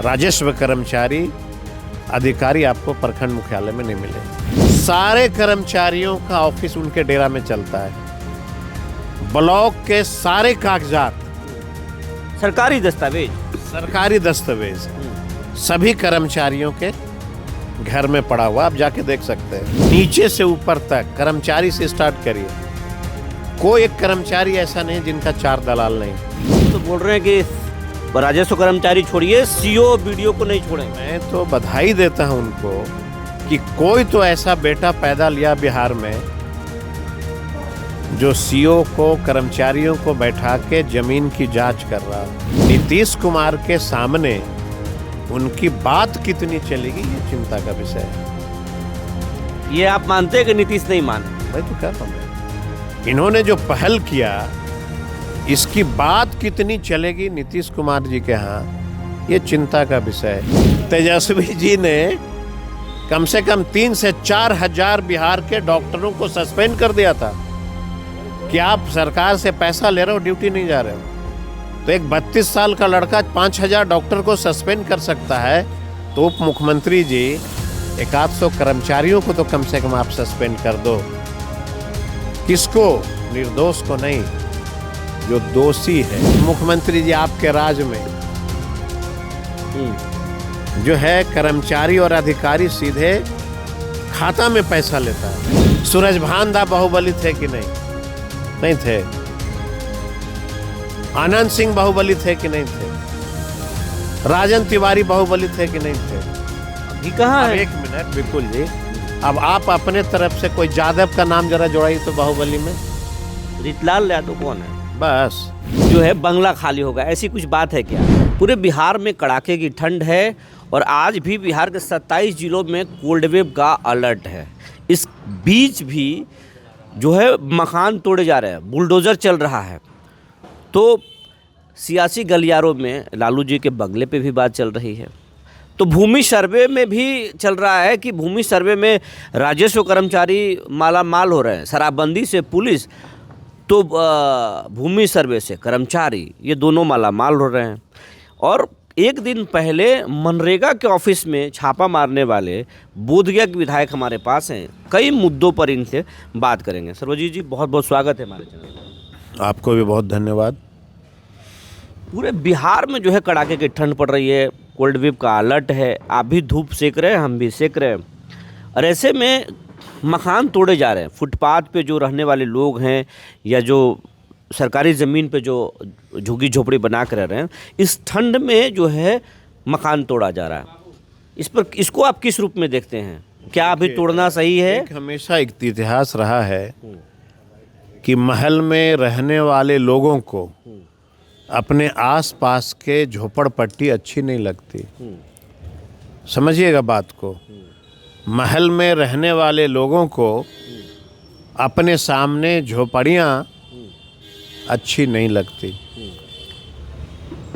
राजस्व कर्मचारी अधिकारी आपको प्रखंड मुख्यालय में नहीं मिले। सारे कर्मचारियों का ऑफिस उनके डेरा में चलता है। ब्लॉक के सारे कागजात, सरकारी दस्तावेज सभी कर्मचारियों के घर में पड़ा हुआ, आप जाके देख सकते हैं। नीचे से ऊपर तक कर्मचारी से स्टार्ट करिए, कोई एक कर्मचारी ऐसा नहीं जिनका 4 दलाल नहीं। तो बोल रहे हैं कि राजस्व कर्मचारी छोड़िए, सीओ बीडीओ को नहीं छोड़ेंगे। मैं तो बधाई देता हूं उनको कि कोई तो ऐसा बेटा पैदा लिया बिहार में जो सीओ को, कर्मचारियों को बैठा के जमीन की जांच कर रहा। नीतीश कुमार के सामने उनकी बात कितनी चलेगी, ये चिंता का विषय है। ये आप मानते हैं कि नीतीश नहीं माने? मैं तो कह रहा हूं, इन्होंने जो पहल किया इसकी बात कितनी चलेगी नीतीश कुमार जी के यहाँ, ये चिंता का विषय है। तेजस्वी जी ने कम से कम 3 से 4 हजार बिहार के डॉक्टरों को सस्पेंड कर दिया था कि आप सरकार से पैसा ले रहे हो, ड्यूटी नहीं जा रहे हो। तो एक 32 साल का लड़का 5000 डॉक्टर को सस्पेंड कर सकता है, तो उप मुख्यमंत्री जी 100 कर्मचारियों को तो कम से कम आप सस्पेंड कर दो। किसको? निर्दोष को नहीं, जो दोषी है। मुख्यमंत्री जी आपके राज में जो है कर्मचारी और अधिकारी सीधे खाता में पैसा लेता है। सूरजभान दा बाहुबली थे कि नहीं? नहीं थे। आनंद सिंह बाहुबली थे कि नहीं थे? राजन तिवारी बाहुबली थे कि नहीं थे? अभी कहाँ है? 1 मिनट बिल्कुल जी। अब आप अपने तरफ से कोई यादव का नाम जरा जोड़ाइए तो बाहुबली में। रीतलाल यादव कौन है? बस जो है बंगला खाली होगा, ऐसी कुछ बात है क्या? पूरे बिहार में कड़ाके की ठंड है और आज भी बिहार के 27 जिलों में कोल्ड वेव का अलर्ट है। इस बीच भी जो है मकान तोड़े जा रहे हैं, बुलडोज़र चल रहा है। तो सियासी गलियारों में लालू जी के बंगले पे भी बात चल रही है। तो भूमि सर्वे में भी चल रहा है कि भूमि सर्वे में राजस्व कर्मचारी माला माल हो रहे हैं। शराबबंदी से पुलिस, तो भूमि सर्वे से कर्मचारी, ये दोनों माला माल हो रहे हैं। और एक दिन पहले मनरेगा के ऑफिस में छापा मारने वाले बोधगया के विधायक हमारे पास हैं। कई मुद्दों पर इनसे बात करेंगे। सर्वजीत जी, बहुत बहुत स्वागत है हमारे चैनल में। आपको भी बहुत धन्यवाद। पूरे बिहार में जो है कड़ाके की ठंड पड़ रही है, कोल्ड वेव का अलर्ट है। आप भी धूप सेक रहे हैं, हम भी सेक रहे हैं, और ऐसे में मकान तोड़े जा रहे हैं। फुटपाथ पे जो रहने वाले लोग हैं या जो सरकारी ज़मीन पे जो झुग्गी झोपड़ी बना कर रह रहे हैं, इस ठंड में जो है मकान तोड़ा जा रहा है। इसको आप किस रूप में देखते हैं? क्या अभी तोड़ना सही है? हमेशा एक इतिहास रहा है कि महल में रहने वाले लोगों को अपने आसपास के झोपड़पट्टी अच्छी नहीं लगती। समझिएगा बात को। महल में रहने वाले लोगों को अपने सामने झोपड़ियाँ अच्छी नहीं लगती।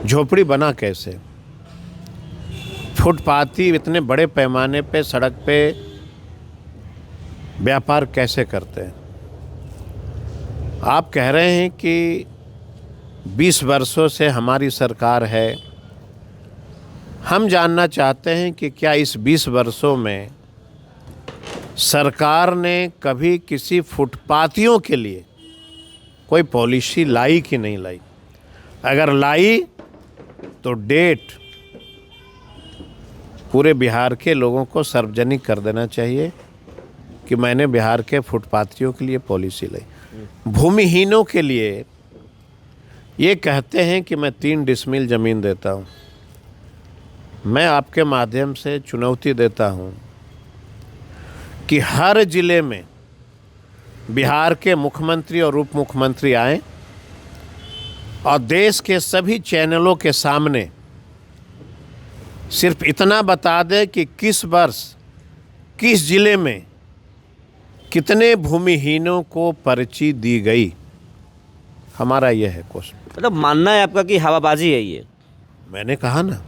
झोपड़ी बना कैसे? फुटपाथी इतने बड़े पैमाने पे सड़क पे व्यापार कैसे करते हैं? आप कह रहे हैं कि 20 वर्षों से हमारी सरकार है। हम जानना चाहते हैं कि क्या इस 20 वर्षों में सरकार ने कभी किसी फुटपाथियों के लिए कोई पॉलिसी लाई कि नहीं लाई? अगर लाई तो डेट पूरे बिहार के लोगों को सार्वजनिक कर देना चाहिए कि मैंने बिहार के फुटपाथियों के लिए पॉलिसी लाई। भूमिहीनों के लिए ये कहते हैं कि मैं 3 डिसमिल ज़मीन देता हूँ। मैं आपके माध्यम से चुनौती देता हूँ कि हर जिले में बिहार के मुख्यमंत्री और उप मुख्यमंत्री आएं और देश के सभी चैनलों के सामने सिर्फ इतना बता दें कि किस वर्ष किस जिले में कितने भूमिहीनों को पर्ची दी गई। हमारा यह है क्वेश्चन। मतलब मानना है आपका कि हवाबाजी है ये? मैंने कहा ना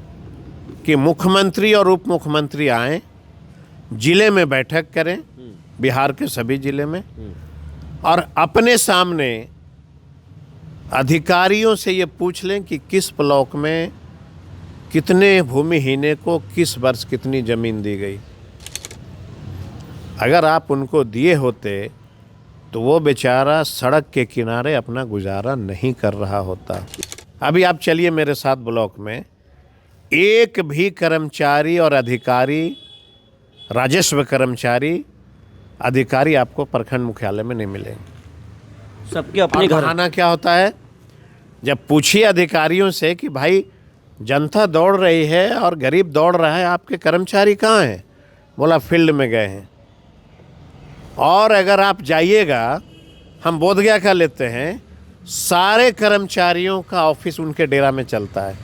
कि मुख्यमंत्री और उप मुख्यमंत्री आएं, जिले में बैठक करें, बिहार के सभी जिले में, और अपने सामने अधिकारियों से ये पूछ लें कि किस ब्लॉक में कितने भूमिहीने को किस वर्ष कितनी ज़मीन दी गई। अगर आप उनको दिए होते तो वो बेचारा सड़क के किनारे अपना गुजारा नहीं कर रहा होता। अभी आप चलिए मेरे साथ ब्लॉक में, एक भी कर्मचारी और अधिकारी, राजस्व कर्मचारी अधिकारी आपको प्रखंड मुख्यालय में नहीं मिलेंगे। सबके अपने घर। बहाना क्या होता है, जब पूछिए अधिकारियों से कि भाई जनता दौड़ रही है और गरीब दौड़ रहा है, आपके कर्मचारी कहाँ हैं? बोला फील्ड में गए हैं। और अगर आप जाइएगा, हम बोधगया का लेते हैं, सारे कर्मचारियों का ऑफिस उनके डेरा में चलता है।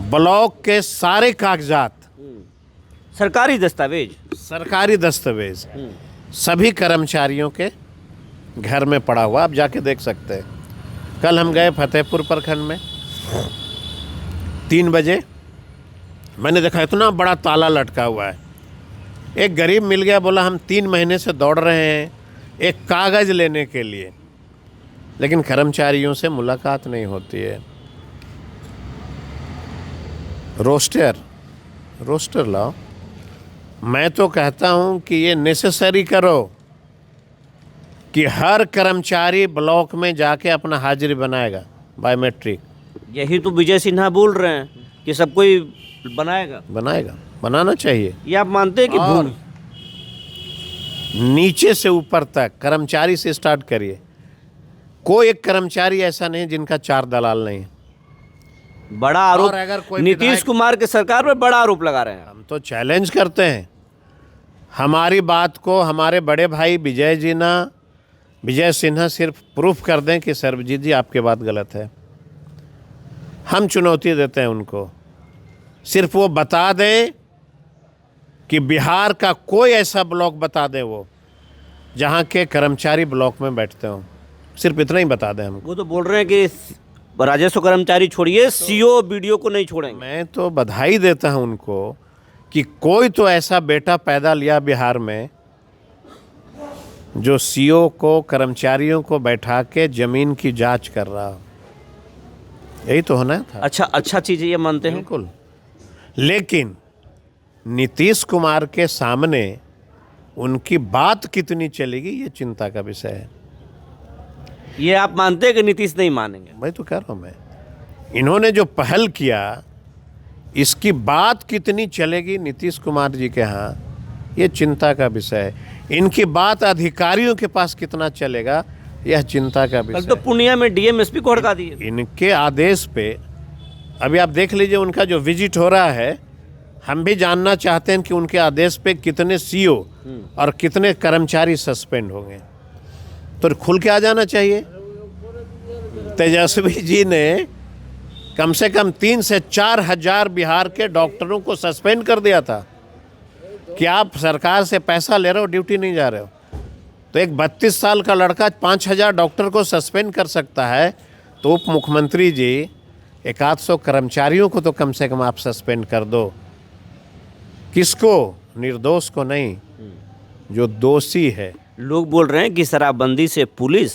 ब्लॉक के सारे कागजात, सरकारी दस्तावेज सभी कर्मचारियों के घर में पड़ा हुआ, आप जाके देख सकते हैं। कल हम गए फतेहपुर प्रखंड में 3 बजे, मैंने देखा इतना बड़ा ताला लटका हुआ है। एक गरीब मिल गया, बोला हम 3 महीने से दौड़ रहे हैं एक कागज़ लेने के लिए, लेकिन कर्मचारियों से मुलाकात नहीं होती है। रोस्टर लाओ। मैं तो कहता हूं कि ये नेसेसरी करो कि हर कर्मचारी ब्लॉक में जाके अपना हाजिरी बनाएगा बायोमेट्रिक। यही तो विजय सिन्हा बोल रहे हैं कि सब कोई बनाना चाहिए। ये आप मानते हैं कि और नीचे से ऊपर तक कर्मचारी से स्टार्ट करिए। कोई एक कर्मचारी ऐसा नहीं जिनका 4 दलाल नहीं है। बड़ा आरोप नीतीश कुमार के सरकार पर बड़ा आरोप लगा रहे हैं। हम तो चैलेंज करते हैं, हमारी बात को हमारे बड़े भाई विजय सिन्हा सिर्फ प्रूफ कर दें कि सर्वजीत जी आपकी बात गलत है। हम चुनौती देते हैं उनको, सिर्फ वो बता दें कि बिहार का कोई ऐसा ब्लॉक बता दें वो जहाँ के कर्मचारी ब्लॉक में बैठते हों, सिर्फ इतना ही बता दें हमको। वो तो बोल रहे हैं कि राजस्व कर्मचारी छोड़िए, सीओ बीडीओ को नहीं छोड़ेंगे। मैं तो बधाई देता हूं उनको कि कोई तो ऐसा बेटा पैदा लिया बिहार में जो सीओ को, कर्मचारियों को बैठा के जमीन की जांच कर रहा हो। यही तो होना था। अच्छा चीज़ ये मानते हैं। बिल्कुल। लेकिन नीतीश कुमार के सामने उनकी बात कितनी चलेगी, ये चिंता का विषय है। ये आप मानते हैं कि नीतीश नहीं मानेंगे? मैं तो कह रहा हूँ, इन्होंने जो पहल किया, इसकी बात कितनी चलेगी नीतीश कुमार जी के यहाँ, ये चिंता का विषय है। इनकी बात अधिकारियों के पास कितना चलेगा, यह चिंता का विषय है। कल तो पूर्णिया में डीएम एसपी को हड़का दिए। इनके आदेश पे अभी आप देख लीजिए, उनका जो विजिट हो रहा है, हम भी जानना चाहते हैं कि उनके आदेश पे कितने सीओ और कितने कर्मचारी सस्पेंड होंगे। तो खुल के आ जाना चाहिए। तेजस्वी जी ने कम से कम 3 से 4 हजार बिहार के डॉक्टरों को सस्पेंड कर दिया था कि आप सरकार से पैसा ले रहे हो, ड्यूटी नहीं जा रहे हो। तो एक 32 साल का लड़का 5,000 डॉक्टर को सस्पेंड कर सकता है, तो उप मुख्यमंत्री जी 100 कर्मचारियों को तो कम से कम आप सस्पेंड कर दो। किसको? निर्दोष को नहीं, जो दोषी है। लोग बोल रहे हैं कि शराबबंदी से पुलिस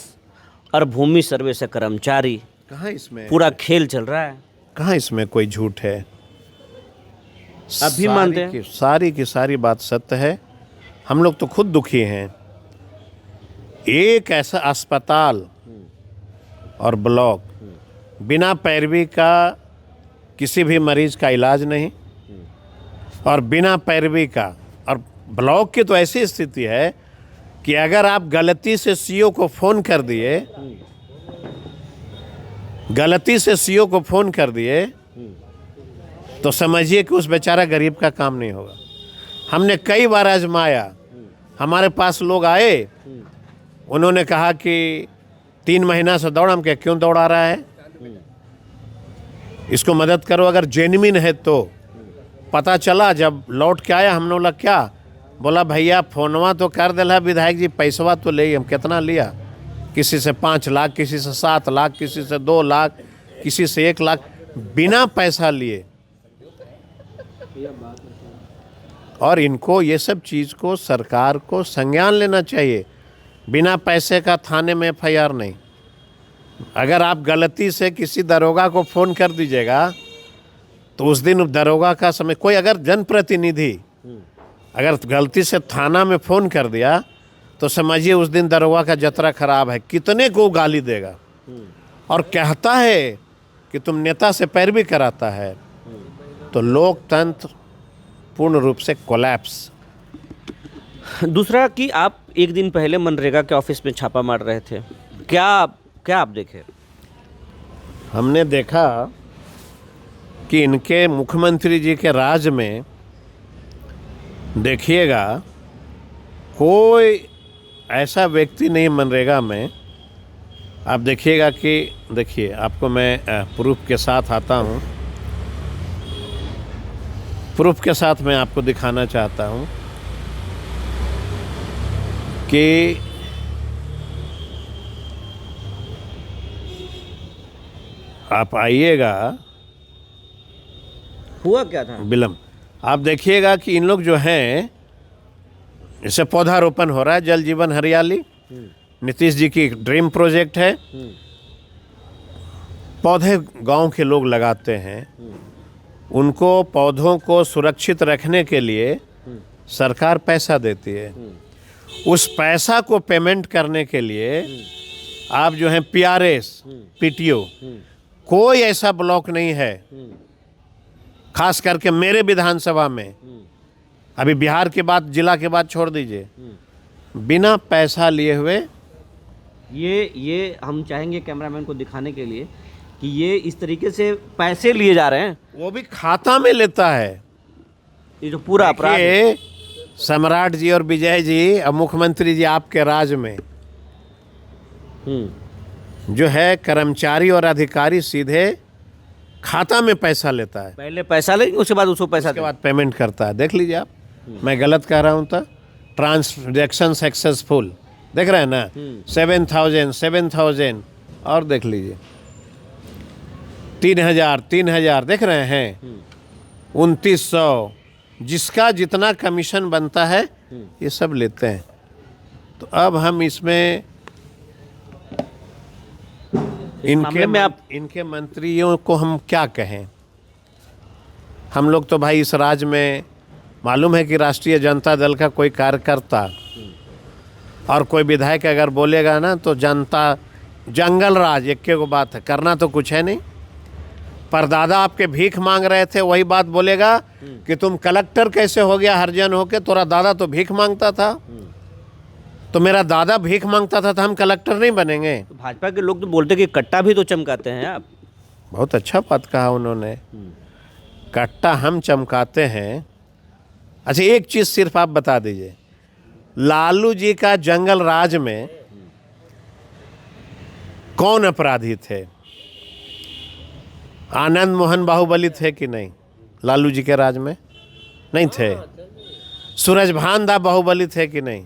और भूमि सर्वे से कर्मचारी, कहाँ इसमें पूरा खेल चल रहा है। कहाँ इसमें कोई झूठ है? अभी मानते हैं सारी की सारी बात सत्य है। हम लोग तो खुद दुखी हैं। एक ऐसा अस्पताल और ब्लॉक बिना पैरवी का किसी भी मरीज का इलाज नहीं, और बिना पैरवी का, और ब्लॉक की तो ऐसी स्थिति है कि अगर आप गलती से सीओ को फ़ोन कर दिए, तो समझिए कि उस बेचारा गरीब का काम नहीं होगा। हमने कई बार आजमाया, हमारे पास लोग आए, उन्होंने कहा कि 3 महीना से दौड़, हम क्यों दौड़ा रहा है, इसको मदद करो। अगर जेन्युइन है तो पता चला, जब लौट के आया हमने बोला क्या, बोला भैया फोनवा तो कर दिला विधायक जी, पैसवा तो ले। हम कितना लिया? किसी से 5 लाख, किसी से 7 लाख, किसी से 2 लाख, किसी से 1 लाख, बिना पैसा लिए। और इनको ये सब चीज़ को, सरकार को संज्ञान लेना चाहिए। बिना पैसे का थाने में FIR नहीं। अगर आप गलती से किसी दरोगा को फ़ोन कर दीजिएगा तो उस दिन दरोगा का समय, कोई अगर जनप्रतिनिधि अगर गलती से थाना में फ़ोन कर दिया तो समझिए उस दिन दरोगा का जतरा खराब है, कितने को गाली देगा। और कहता है कि तुम नेता से पैरवी कराता है, तो लोकतंत्र पूर्ण रूप से कोलैप्स। दूसरा कि आप एक दिन पहले मनरेगा के ऑफिस में छापा मार रहे थे, क्या आप देखे? हमने देखा कि इनके मुख्यमंत्री जी के राज में देखिएगा कोई ऐसा व्यक्ति नहीं मनरेगा में। आप देखिएगा कि देखिए, आपको मैं प्रूफ के साथ आता हूँ, प्रूफ के साथ मैं आपको दिखाना चाहता हूँ कि आप आइएगा। हुआ क्या था? बिलम, आप देखिएगा कि इन लोग जो हैं, इससे पौधारोपण हो रहा है, जल जीवन हरियाली नीतीश जी की ड्रीम प्रोजेक्ट है। पौधे गांव के लोग लगाते हैं, उनको पौधों को सुरक्षित रखने के लिए सरकार पैसा देती है। उस पैसा को पेमेंट करने के लिए आप जो हैं पीआरएस, पीटीओ, कोई ऐसा ब्लॉक नहीं है, खास करके मेरे विधानसभा में, अभी बिहार के बाद, जिला के बाद छोड़ दीजिए, बिना पैसा लिए हुए। ये हम चाहेंगे कैमरामैन को दिखाने के लिए कि ये इस तरीके से पैसे लिए जा रहे हैं, वो भी खाता में लेता है। ये जो पूरा अपराध है। ये सम्राट जी और विजय जी और मुख्यमंत्री जी आपके राज में जो है, कर्मचारी और अधिकारी सीधे खाता में पैसा लेता है। पहले पैसा लेंगे, उसके बाद उसको पैसा उसके बाद पेमेंट करता है। देख लीजिए आप, मैं गलत कह रहा हूँ तो? ट्रांजैक्शन सक्सेसफुल, देख रहे हैं ना, 7,000 और देख लीजिए 3,000 देख रहे हैं, 2,900, जिसका जितना कमीशन बनता है ये सब लेते हैं। तो अब हम इसमें इनके मंत्रियों को हम क्या कहें? हम लोग तो भाई इस राज्य में, मालूम है कि राष्ट्रीय जनता दल का कोई कार्यकर्ता और कोई विधायक अगर बोलेगा ना तो जनता जंगल राज, एक को बात है, करना तो कुछ है नहीं। परदादा आपके भीख मांग रहे थे, वही बात बोलेगा कि तुम कलेक्टर कैसे हो गया हरिजन होके, तोरा दादा तो भीख मांगता था। तो मेरा दादा भीख मांगता था तो हम कलेक्टर नहीं बनेंगे? तो भाजपा के लोग तो बोलते कि कट्टा भी तो चमकाते हैं आप। बहुत अच्छा बात कहा उन्होंने, कट्टा हम चमकाते हैं। अच्छा, एक चीज़ सिर्फ आप बता दीजिए, लालू जी का जंगल राज में कौन अपराधी थे? आनंद मोहन बाहुबली थे कि नहीं लालू जी के राज में? नहीं थे। सूरजभान दा बाहुबली थे कि नहीं?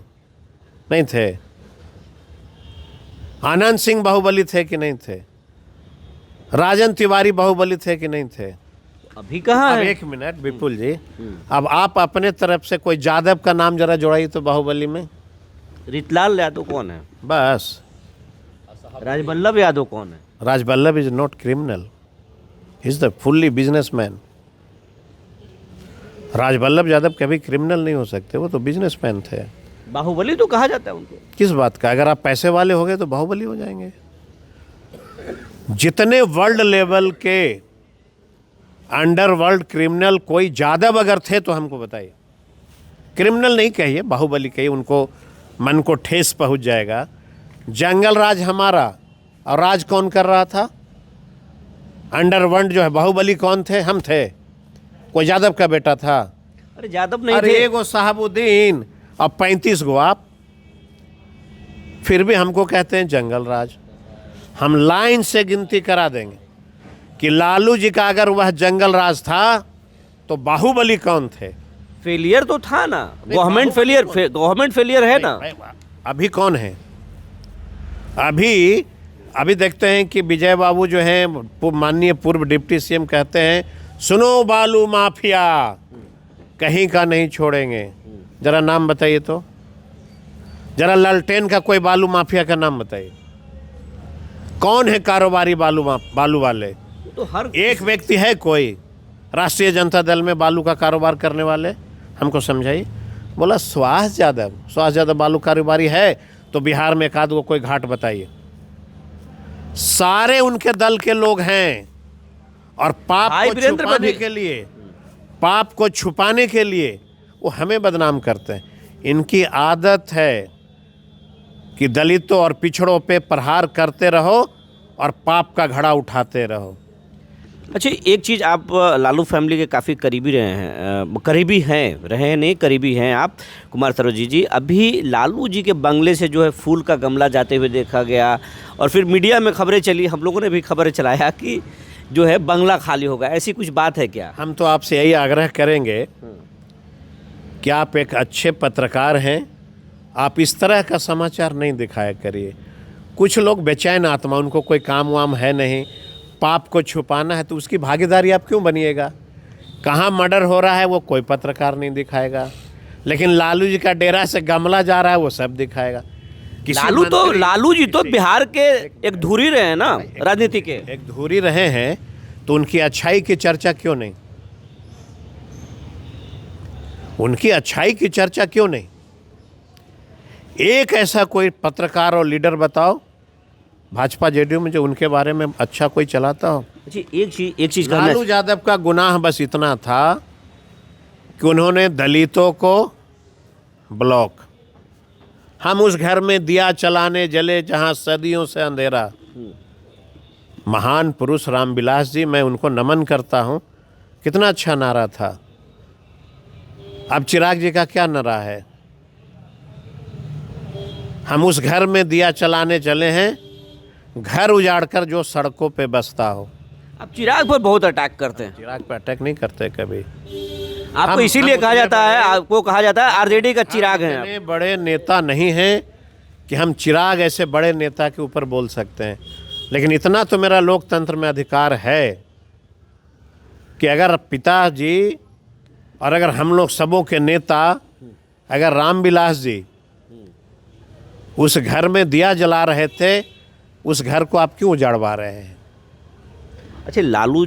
नहीं थे। आनंद सिंह बाहुबली थे कि नहीं थे? राजन तिवारी बाहुबली थे कि नहीं थे? अभी कहाँ अब है? एक मिनट विपुल जी, अब आप अपने तरफ से कोई यादव का नाम जरा जोड़ाइए तो बाहुबली में। रितलाल यादव कौन है? बस। राजवल्लभ यादव कौन है? Rajballabh is not criminal, he is the fully businessman. Rajballabh Yadav कभी क्रिमिनल नहीं हो सकते, वो तो बिजनेसमैन थे। बाहुबली तो कहा जाता है उनको। किस बात का? अगर आप पैसे वाले हो गए तो बाहुबली हो जाएंगे। जितने वर्ल्ड लेवल के अंडरवर्ल्ड क्रिमिनल कोई यादव अगर थे तो हमको बताइए। क्रिमिनल नहीं कहिए, बाहुबली कहिए, उनको मन को ठेस पहुंच जाएगा। जंगल राज हमारा, और राज कौन कर रहा था? अंडरवर्ल्ड जो है, बाहुबली कौन थे? हम थे। कोई यादव का बेटा था? अरे यादव नहीं अरे थे। एगो साहबुद्दीन और 35 गो आप, फिर भी हमको कहते हैं जंगल राज। हम लाइन से गिनती करा देंगे कि लालू जी का अगर वह जंगल राज था तो बाहुबली कौन थे? फेलियर तो था ना, गवर्नमेंट फेलियर है ना। अभी कौन है? अभी देखते हैं कि विजय बाबू जो हैं, माननीय पूर्व डिप्टी सीएम, कहते हैं सुनो बालू माफिया, कहीं का नहीं छोड़ेंगे। जरा नाम बताइए तो, जरा लालटेन का कोई बालू माफिया का नाम बताइए। कौन है कारोबारी बालू वाले? तो हर एक व्यक्ति है कोई? राष्ट्रीय जनता दल में बालू का कारोबार करने वाले, हमको समझाइए। बोला सुभाष यादव बालू कारोबारी है तो बिहार में एक आध को कोई घाट बताइए। सारे उनके दल के लोग हैं और पाप को छुपाने के लिए वो हमें बदनाम करते हैं। इनकी आदत है कि दलितों और पिछड़ों पे प्रहार करते रहो और पाप का घड़ा उठाते रहो। अच्छा, एक चीज़, आप लालू फैमिली के काफ़ी करीबी करीबी हैं आप कुमार सरोजी जी। अभी लालू जी के बंगले से जो है फूल का गमला जाते हुए देखा गया और फिर मीडिया में खबरें चली, हम लोगों ने भी खबरें चलाया कि जो है बंगला खाली होगा। ऐसी कुछ बात है क्या? हम तो आपसे यही आग्रह करेंगे कि आप एक अच्छे पत्रकार हैं, आप इस तरह का समाचार नहीं दिखाया करिए। कुछ लोग बेचैन आत्मा, उनको कोई काम वाम है नहीं, पाप को छुपाना है, तो उसकी भागीदारी आप क्यों बनिएगा? कहाँ मर्डर हो रहा है वो कोई पत्रकार नहीं दिखाएगा, लेकिन लालू जी का डेरा से गमला जा रहा है वो सब दिखाएगा। लालू जी तो बिहार के एक धुरी रहे हैं ना, राजनीति के एक धुरी रहे हैं, तो उनकी अच्छाई की चर्चा क्यों नहीं? उनकी अच्छाई की चर्चा क्यों नहीं? एक ऐसा कोई पत्रकार और लीडर बताओ भाजपा जेडीयू में जो उनके बारे में अच्छा कोई चलाता हो। जी, एक चीज लालू यादव का गुनाह बस इतना था कि उन्होंने दलितों को ब्लॉक, हम उस घर में दिया चलाने जले जहां सदियों से अंधेरा। महान पुरुष रामविलास जी, मैं उनको नमन करता हूं, कितना अच्छा नारा था। अब चिराग जी का क्या नारा है? हम उस घर में दिया चलाने चले हैं, घर उजाड़कर जो सड़कों पे बसता हो। अब चिराग पर बहुत अटैक करते हैं। चिराग पे अटैक नहीं करते कभी। आपको इसीलिए कहा जाता है, आपको कहा जाता है आरजेडी का चिराग है। इतने बड़े नेता नहीं हैं कि हम चिराग ऐसे बड़े नेता के ऊपर बोल सकते हैं, लेकिन इतना तो मेरा लोकतंत्र में अधिकार है कि अगर पिताजी और अगर हम लोग सबों के नेता, अगर रामविलास जी उस घर में दिया जला रहे थे, उस घर को आप क्यों उजाड़वा रहे हैं? अच्छा, लालू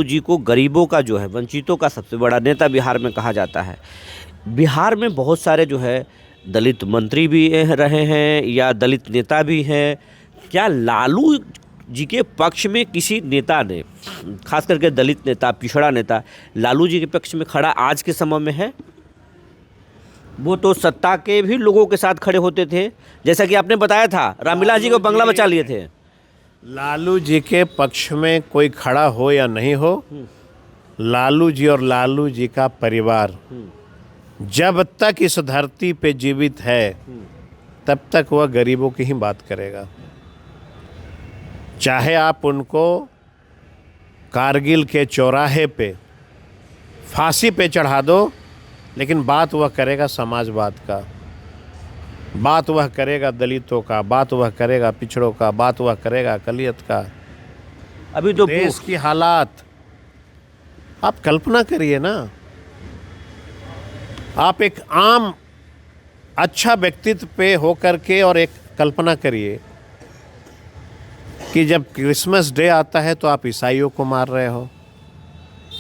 जी को गरीबों का जो है, वंचितों का सबसे बड़ा नेता बिहार में कहा जाता है। बिहार में बहुत सारे जो है दलित मंत्री भी रहे हैं या दलित नेता भी हैं। क्या लालू जी के पक्ष में किसी नेता ने, खास करके दलित नेता, पिछड़ा नेता, लालू जी के पक्ष में खड़ा आज के समय में है? वो तो सत्ता के भी लोगों के साथ खड़े होते थे, जैसा कि आपने बताया था, रामविलास जी को बंगला बचा लिए थे। लालू जी के पक्ष में कोई खड़ा हो या नहीं हो, लालू जी और लालू जी का परिवार जब तक इस धरती पे जीवित है तब तक वह गरीबों की ही बात करेगा। चाहे आप उनको कारगिल के चौराहे पे फांसी पे चढ़ा दो, लेकिन बात वह करेगा समाजवाद का, बात वह करेगा दलितों का, बात वह करेगा पिछड़ों का, बात वह करेगा अकलियत का। अभी तो देश की हालात आप कल्पना करिए ना। आप एक आम अच्छा व्यक्तित्व पे होकर के और एक कल्पना करिए कि जब क्रिसमस डे आता है तो आप ईसाइयों को मार रहे हो,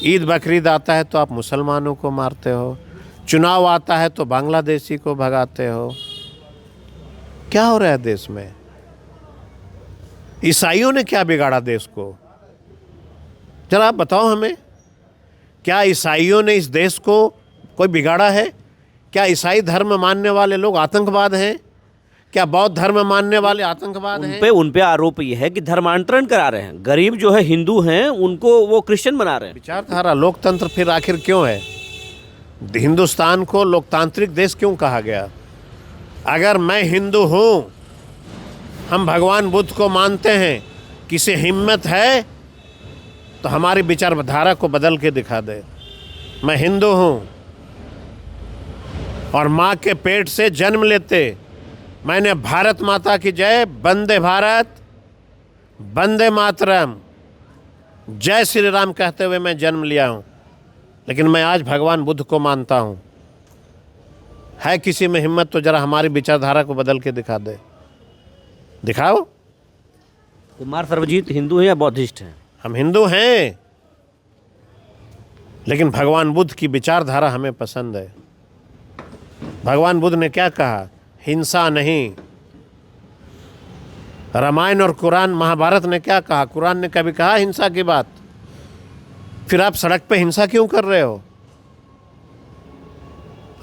ईद बकरीद आता है तो आप मुसलमानों को मारते हो, चुनाव आता है तो बांग्लादेशी को भगाते हो। क्या हो रहा है देश में? ईसाइयों ने क्या बिगाड़ा देश को? जरा आप बताओ हमें, क्या ईसाइयों ने इस देश को कोई बिगाड़ा है? क्या ईसाई धर्म मानने वाले लोग आतंकवाद हैं? क्या बौद्ध धर्म मानने वाले आतंकवाद हैं? उन पे आरोप ये है कि धर्मांतरण करा रहे हैं, गरीब जो है हिंदू हैं उनको वो क्रिश्चियन बना रहे हैं। विचारधारा, लोकतंत्र फिर आखिर क्यों है? हिंदुस्तान को लोकतांत्रिक देश क्यों कहा गया? अगर मैं हिंदू हूँ, हम भगवान बुद्ध को मानते हैं, किसी हिम्मत है तो हमारी विचारधारा को बदल के दिखा दे। मैं हिंदू हूँ और माँ के पेट से जन्म लेते मैंने भारत माता की जय, वंदे भारत, वंदे मातरम, जय श्री राम कहते हुए मैं जन्म लिया हूँ, लेकिन मैं आज भगवान बुद्ध को मानता हूँ। है किसी में हिम्मत तो जरा हमारी विचारधारा को बदल के दिखा दे, दिखाओ। कुमार सर्वजीत हिंदू हैं या बौद्धिस्ट हैं? हम हिंदू हैं, लेकिन भगवान बुद्ध की विचारधारा हमें पसंद है। भगवान बुद्ध ने क्या कहा? हिंसा नहीं। रामायण और कुरान महाभारत ने क्या कहा? कुरान ने कभी कहा हिंसा की बात? फिर आप सड़क पे हिंसा क्यों कर रहे हो?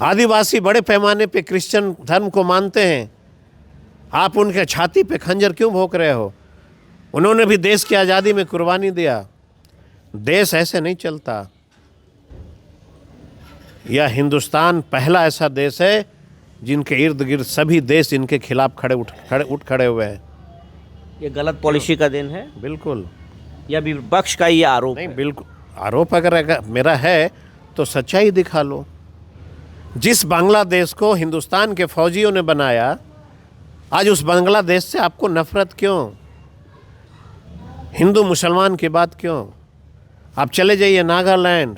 आदिवासी बड़े पैमाने पे क्रिश्चियन धर्म को मानते हैं, आप उनके छाती पे खंजर क्यों भोंक रहे हो? उन्होंने भी देश की आज़ादी में कुर्बानी दिया। देश ऐसे नहीं चलता। यह हिंदुस्तान पहला ऐसा देश है जिनके इर्द गिर्द सभी देश इनके खिलाफ खड़े हुए हैं। ये गलत पॉलिसी का देन है बिल्कुल, या विपक्ष का ये आरोप नहीं है? बिल्कुल आरोप अगर मेरा है तो सच्चाई दिखा लो। जिस बांग्लादेश को हिंदुस्तान के फौजियों ने बनाया, आज उस बांग्लादेश से आपको नफरत क्यों? हिंदू मुसलमान की बात क्यों? आप चले जाइए नागालैंड,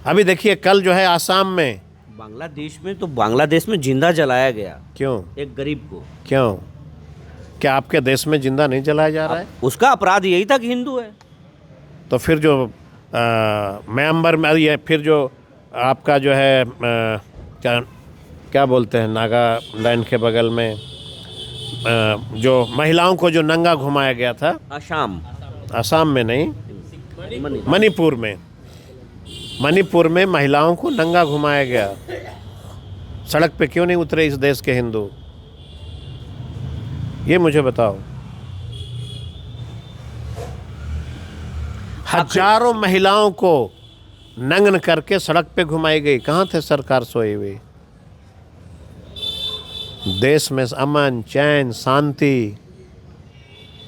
अभी देखिए कल जो है आसाम में, बांग्लादेश में जिंदा जलाया गया। क्यों? एक गरीब को। क्यों? क्या आपके देश में जिंदा नहीं जलाया जा रहा है? उसका अपराध यही था कि हिंदू है। तो फिर जो म्यांमार में ये फिर जो आपका जो है क्या बोलते हैं नागालैंड के बगल में जो महिलाओं को जो नंगा घुमाया गया था, असम में नहीं, मणिपुर में महिलाओं को नंगा घुमाया गया। सड़क पे क्यों नहीं उतरे इस देश के हिंदू? ये मुझे बताओ। हजारों महिलाओं को नग्न करके सड़क पे घुमाई गई। कहाँ थे सरकार सोई हुई? देश में अमन, चैन, शांति,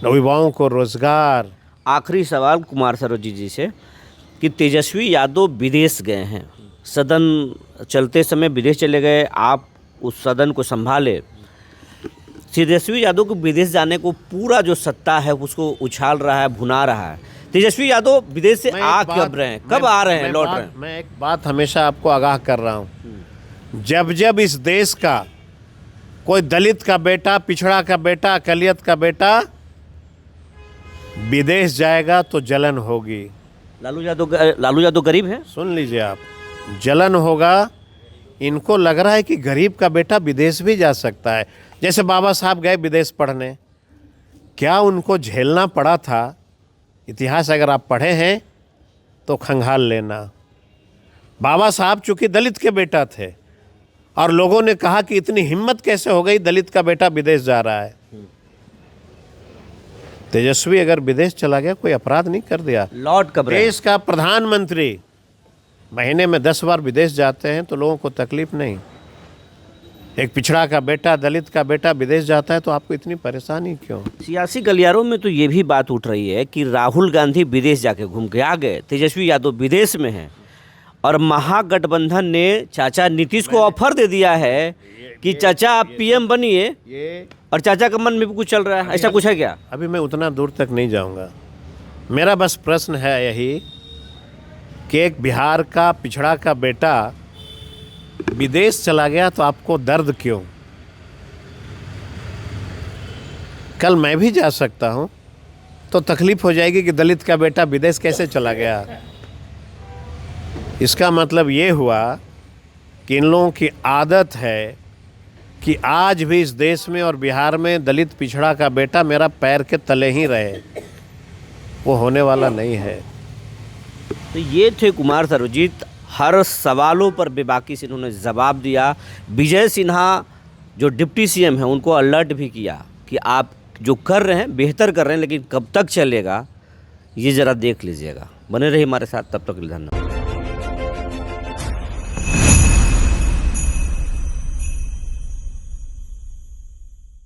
युवाओं को रोजगार। आखिरी सवाल कुमार सरोजी जी से कि तेजस्वी यादव विदेश गए हैं, सदन चलते समय विदेश चले गए, आप उस सदन को संभाले। तेजस्वी यादव को विदेश जाने को पूरा जो सत्ता है उसको उछाल रहा है, भुना रहा है। तेजस्वी यादव विदेश से कब रहे हैं, कब आ रहे हैं, लौट रहे हैं? मैं एक बात हमेशा आपको आगाह कर रहा हूँ, जब जब इस देश का कोई दलित का बेटा, पिछड़ा का बेटा, अकलियत का बेटा विदेश जाएगा तो जलन होगी। लालू यादव गरीब है, सुन लीजिए आप, जलन होगा। इनको लग रहा है कि गरीब का बेटा विदेश भी जा सकता है। जैसे बाबा साहब गए विदेश पढ़ने, क्या उनको झेलना पड़ा था? इतिहास अगर आप पढ़े हैं तो खंगाल लेना। बाबा साहब चूंकि दलित के बेटा थे और लोगों ने कहा कि इतनी हिम्मत कैसे हो गई, दलित का बेटा विदेश जा रहा है। तेजस्वी अगर विदेश चला गया, कोई अपराध नहीं कर दिया, लौट कब रहे? देश का प्रधानमंत्री महीने में 10 बार विदेश जाते हैं तो लोगों को तकलीफ नहीं। एक पिछड़ा का बेटा, दलित का बेटा विदेश जाता है तो आपको इतनी परेशानी क्यों? सियासी गलियारों में तो ये भी बात उठ रही है कि राहुल गांधी विदेश जाके घूम के आ गए, तेजस्वी यादव विदेश में हैं, और महागठबंधन ने चाचा नीतीश को ऑफर दे दिया है कि चाचा आप पीएम बनिए, और चाचा का मन में भी कुछ चल रहा है। ऐसा कुछ है क्या? अभी मैं उतना दूर तक नहीं जाऊंगा। मेरा बस प्रश्न है यही कि एक बिहार का पिछड़ा का बेटा विदेश चला गया तो आपको दर्द क्यों? कल मैं भी जा सकता हूं तो तकलीफ हो जाएगी कि दलित का बेटा विदेश कैसे चला गया। इसका मतलब ये हुआ कि इन लोगों की आदत है कि आज भी इस देश में और बिहार में दलित पिछड़ा का बेटा मेरा पैर के तले ही रहे। वो होने वाला नहीं है। तो ये थे कुमार सर्वजीत, हर सवालों पर बेबाकी से इन्होंने जवाब दिया। विजय सिन्हा जो डिप्टी सीएम हैं उनको अलर्ट भी किया कि आप जो कर रहे हैं बेहतर कर रहे हैं, लेकिन कब तक चलेगा ये ज़रा देख लीजिएगा। बने रहिए हमारे साथ, तब तक के लिए धन्यवाद।